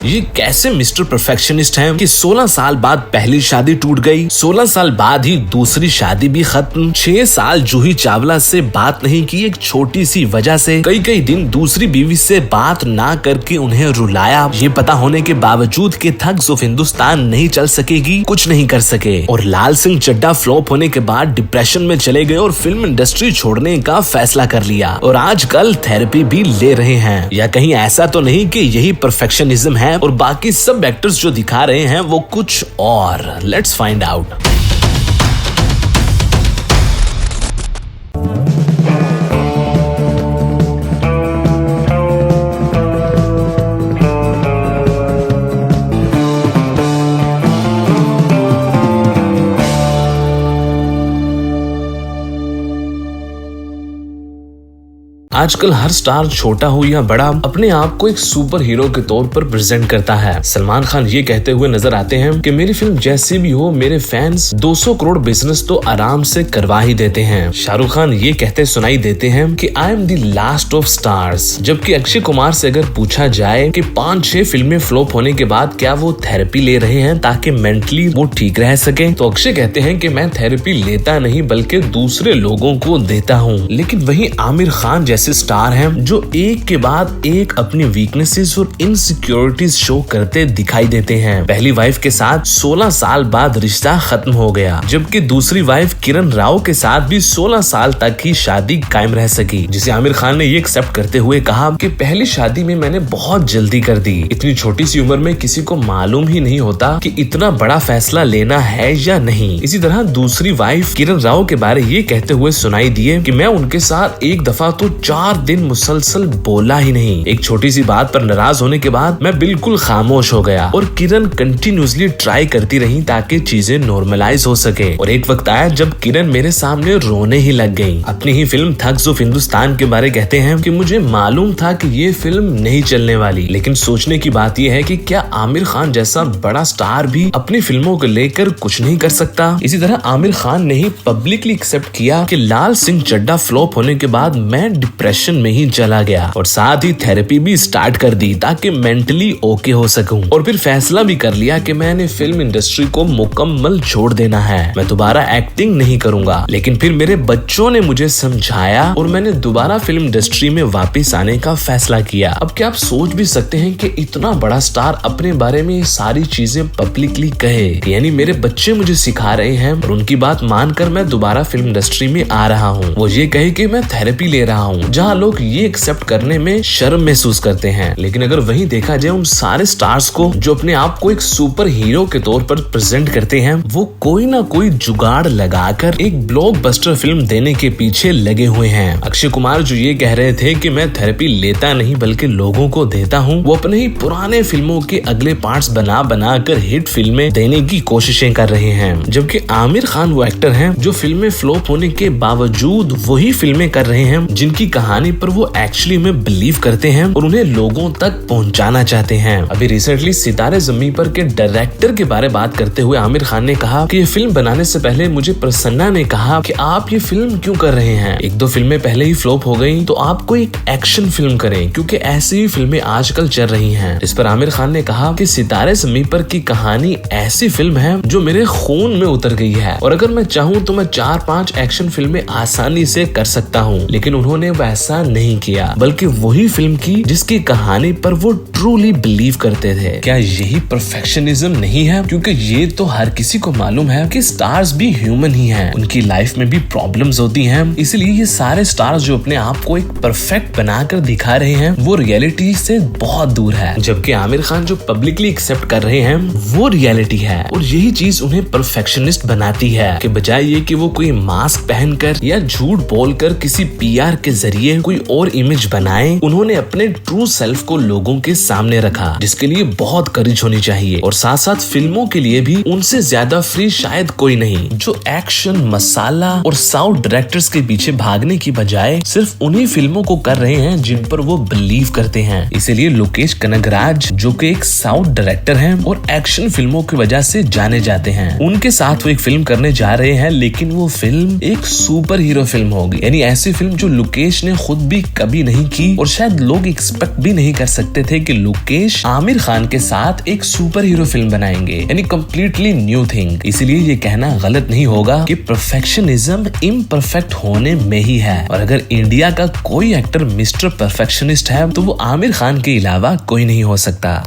ये कैसे mister perfectionist हैं कि 16 साल बाद पहली शादी टूट गई, 16 साल बाद ही दूसरी शादी भी खत्म, 6 साल जूही चावला से बात नहीं की एक छोटी सी वजह से, कई दिन दूसरी बीवी से बात ना करके उन्हें रुलाया। ये पता होने के बावजूद कि थग्स ऑफ हिंदुस्तान नहीं चल सकेगी, कुछ नहीं कर सके और लाल सिंह चड्ढा फ्लॉप होने के बाद डिप्रेशन में चले गए और फिल्म इंडस्ट्री छोड़ने का फैसला कर लिया और आजकल थेरेपी भी ले रहे हैं। या कहीं ऐसा तो नहीं कि यही परफेक्शनिज्म है और बाकी सब एक्टर्स जो दिखा रहे हैं वो कुछ और। Let's find out. आजकल हर स्टार छोटा हो या बड़ा अपने आप को एक सुपर हीरो के तौर पर प्रेजेंट करता है। सलमान खान ये कहते हुए नजर आते हैं कि मेरी फिल्म जैसी भी हो मेरे फैंस 200 करोड़ बिजनेस तो आराम से करवा ही देते हैं। शाहरुख खान ये कहते सुनाई देते हैं कि I am the last of stars. जबकि अक्षय कुमार से अगर पूछा जाए कि 5-6 फिल्में फ्लॉप होने के बाद क्या वो थेरेपी ले रहे हैं ताकि मेंटली वो ठीक रह सके, तो अक्षय कहते हैं कि मैं थेरेपी लेता नहीं बल्कि दूसरे लोगों को देता हूँ। लेकिन वहीं आमिर खान जैसे स्टार हैं जो एक के बाद एक अपनी वीकनेसेस और इनसिक्योरिटीज शो करते दिखाई देते हैं। पहली वाइफ के साथ 16 साल बाद रिश्ता खत्म हो गया, जबकि दूसरी वाइफ किरण राव के साथ भी 16 साल तक ही शादी कायम रह सकी, जिसे आमिर खान ने ये एक्सेप्ट करते हुए कहा कि पहली शादी में मैंने बहुत जल्दी कर दी। इतनी छोटी सी उम्र में किसी को मालूम ही नहीं होता कि इतना बड़ा फैसला लेना है या नहीं। इसी तरह दूसरी वाइफ किरण राव के बारे ये कहते हुए सुनाई दिए कि मैं उनके साथ एक दफा तो 4 दिन मुसलसल बोला ही नहीं। एक छोटी सी बात पर नाराज होने के बाद मैं बिल्कुल खामोश हो गया और किरण कंटिन्यूसली ट्राई करती रही ताकि चीजें नॉर्मलाइज हो सके। और एक वक्त आया जब किरण मेरे सामने रोने ही लग गई। अपनी ही फिल्म थग्स ऑफ हिंदुस्तान के बारे कहते हैं कि मुझे मालूम था कि ये फिल्म नहीं चलने वाली, लेकिन सोचने की बात यह है कि क्या आमिर खान जैसा बड़ा स्टार भी अपनी फिल्मों को लेकर कुछ नहीं कर सकता। इसी तरह आमिर खान ने ही पब्लिकली एक्सेप्ट किया कि लाल सिंह चड्ढा फ्लॉप होने के बाद मैं डिप्रेशन में ही चला गया और साथ ही थेरेपी भी स्टार्ट कर दी ताकि मेंटली ओके हो सकूं। और फिर फैसला भी कर लिया कि मैंने फिल्म इंडस्ट्री को मुकम्मल छोड़ देना है, मैं दोबारा एक्टिंग नहीं करूंगा। लेकिन फिर मेरे बच्चों ने मुझे समझाया और मैंने दोबारा फिल्म इंडस्ट्री में वापस आने का फैसला किया। अब क्या आप सोच भी सकते हैं कि इतना बड़ा स्टार अपने बारे में ये सारी चीजें पब्लिकली कहे, यानी मेरे बच्चे मुझे सिखा रहे हैं और उनकी बात मानकर मैं दोबारा फिल्म इंडस्ट्री में आ रहा हूँ। वो ये कहे कि मैं थेरेपी ले रहा हूँ, जहाँ लोग ये एक्सेप्ट करने में शर्म महसूस करते हैं। लेकिन अगर वहीं देखा जाए उन सारे स्टार्स को जो अपने आप को एक सुपर हीरो के तौर पर प्रेजेंट करते हैं, वो कोई ना कोई जुगाड़ लगाकर एक ब्लॉकबस्टर फिल्म देने के पीछे लगे हुए हैं। अक्षय कुमार जो ये कह रहे थे कि मैं थेरेपी लेता नहीं बल्कि लोगों को देता हूँ, वो अपने ही पुराने फिल्मों के अगले पार्ट्स बना कर हिट फिल्में देने की कोशिशें कर रहे हैं। जबकि आमिर खान वो एक्टर हैं जो फिल्में फ्लॉप होने के बावजूद वही फिल्में कर रहे हैं जिनकी कहानी पर वो एक्चुअली में बिलीव करते हैं और उन्हें लोगों तक पहुंचाना चाहते हैं। अभी रिसेंटली सितारे ज़मीं पर के डायरेक्टर के बारे बात करते हुए आमिर खान ने कहा कि ये फिल्म बनाने से पहले मुझे प्रसन्ना ने कहा कि आप ये फिल्म क्यों कर रहे हैं, 1-2 फिल्में पहले ही फ्लॉप हो गई तो आप कोई एक एक्शन फिल्म करें क्योंकि ऐसी ही फिल्में आजकल चल रही हैं। इस पर आमिर खान ने कहा कि सितारे ज़मीं पर की कहानी ऐसी फिल्म है जो मेरे खून में उतर गई है और अगर मैं चाहूँ तो मैं 4-5 एक्शन फिल्में आसानी से कर सकता हूँ। लेकिन उन्होंने वैसा नहीं किया, बल्कि वही फिल्म की जिसकी कहानी पर वो ट्रूली बिलीव करते थे। क्या यही परफेक्शनिज्म नहीं है? क्योंकि ये तो हर किसी को मालूम है कि स्टार्स भी ह्यूमन ही हैं, उनकी लाइफ में भी प्रॉब्लम्स होती हैं। इसलिए ये सारे स्टार्स जो अपने आप को एक परफेक्ट बनाकर दिखा रहे हैं वो रियलिटी से बहुत दूर है, जबकि आमिर खान जो पब्लिकली एक्सेप्ट कर रहे हैं वो रियलिटी है। और यही चीज उन्हें परफेक्शनिस्ट बनाती है कि बजाय ये कि वो कोई मास्क पहनकर या झूठ बोलकर किसी PR के जरिए कोई और इमेज बनाए, उन्होंने अपने ट्रू सेल्फ को लोगों के सामने रखा, जिसके लिए बहुत करेज होनी चाहिए। और साथ साथ फिल्मों के लिए भी उनसे ज्यादा फ्री शायद कोई नहीं, जो एक्शन, मसाला और साउथ डायरेक्टर्स के पीछे भागने की बजाय सिर्फ उन्हीं फिल्मों को कर रहे हैं जिन पर वो बिलीव करते हैं। इसीलिए लोकेश कनगराज जो कि एक साउथ डायरेक्टर हैं और एक्शन फिल्मों की वजह से जाने जाते हैं, उनके साथ वो एक फिल्म करने जा रहे हैं, लेकिन वो फिल्म एक सुपर हीरो फिल्म होगी, यानी ऐसी फिल्म जो लोकेश ने ने खुद भी कभी नहीं की और शायद लोग एक्सपेक्ट भी नहीं कर सकते थे कि लोकेश आमिर खान के साथ एक सुपर हीरो फिल्म बनाएंगे, यानी कम्प्लीटली न्यू थिंग। इसीलिए ये कहना गलत नहीं होगा कि परफेक्शनिज्म इम्परफेक्ट होने में ही है, और अगर इंडिया का कोई एक्टर मिस्टर परफेक्शनिस्ट है तो वो आमिर खान के अलावा कोई नहीं हो सकता।